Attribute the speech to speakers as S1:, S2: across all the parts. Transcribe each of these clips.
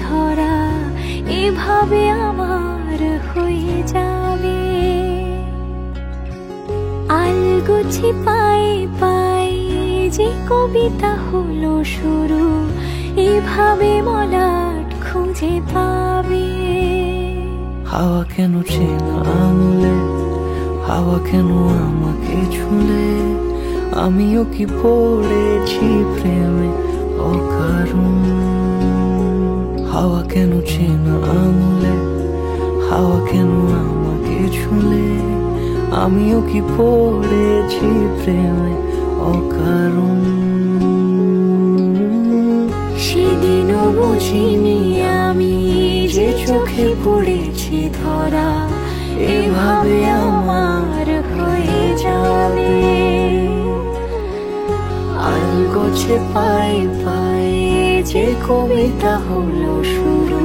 S1: ধরা এভাবে আমার হয়ে যাবে। আলগোছে পায়ে পায়ে যে কবিতা হলো শুরু, এভাবে মলাট খুঁজে পাবে।
S2: হাওয়া কেন চেনা আঙুলে, হাওয়া কেন আমাকে ছুলে, আমিও কি পড়েছি প্রেমে অকারণ। হাওয়া কেন চেনা আঙুলে, হাওয়া কেন আমাকে ছুলে, আমিও কি পড়েছি প্রেমে অকারণ।
S1: সেদিনও বুঝিনি আমি যে চোখে পড়েছি ধরা, এভাবে আমার হয়ে যাবে।
S2: আলগোছে পায়ে পায়ে যে কবিতা হলো শুরু,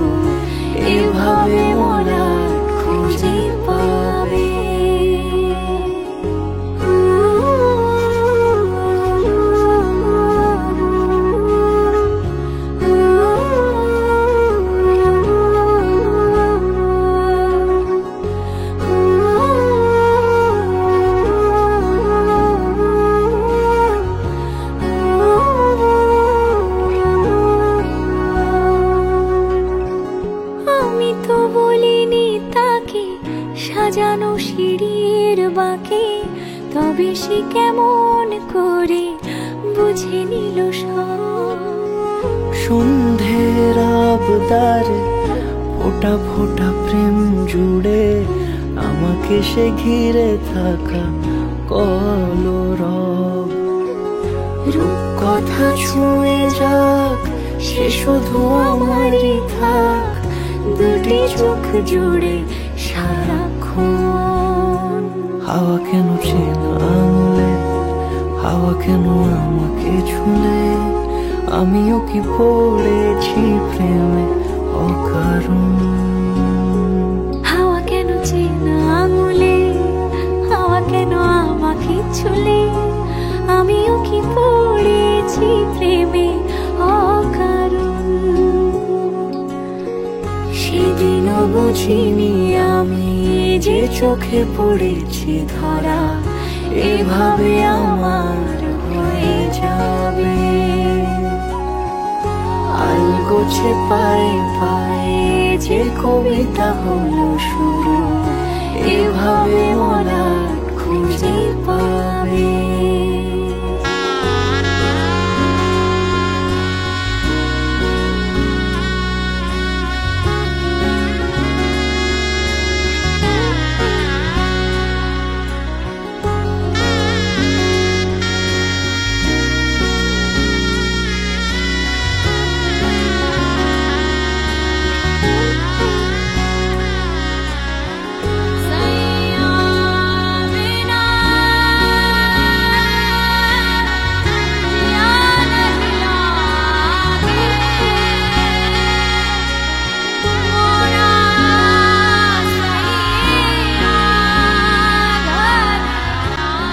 S1: এভাবে মলাট খুঁজে পাবে। সাজানো সিঁড়ির বাঁকে, তবে সে কেমন করে বুঝে নিল সব।
S2: সন্ধ্যের আবদারে ফোটা ফোটা প্রেম জুড়ে, আমাকে সে ঘিরে থাকা কলরব।
S1: রূপকথা ছুঁয়ে যাক, সে শুধু আমারই থাক, দুটি চোখ জুড়ে সারাক্ষণ।
S2: হাওয়া কেন চেনা আঙুলে, হাওয়া কেন আমাকে ছুলে, আমিও কি পড়েছি প্রেমে অকারণ।
S1: হাওয়া কেন চেনা আঙুলে, হাওয়া কেন আমাকে ছুলে, আমিও কি পড়েছি প্রেমে অকারণ। সেদিনও বুঝিনি আমি যে চোখে পড়েছি ধরা, এভাবে আমার হয়ে যাবে। আলগোছে পায়ে পায়ে যে কবিতা হলো শুরু, এভাবে মলাট খুঁজে পাবে।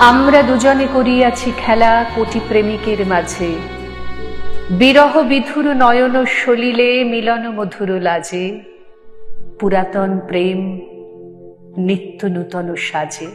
S3: আমরা দুজনে করিয়াছি খেলা কোটি প্রেমিকের মাঝে, বিরহ বিধুর নয়ন সলিলে মিলন মধুর লাজে, পুরাতন প্রেম নিত্য নূতন সাজে।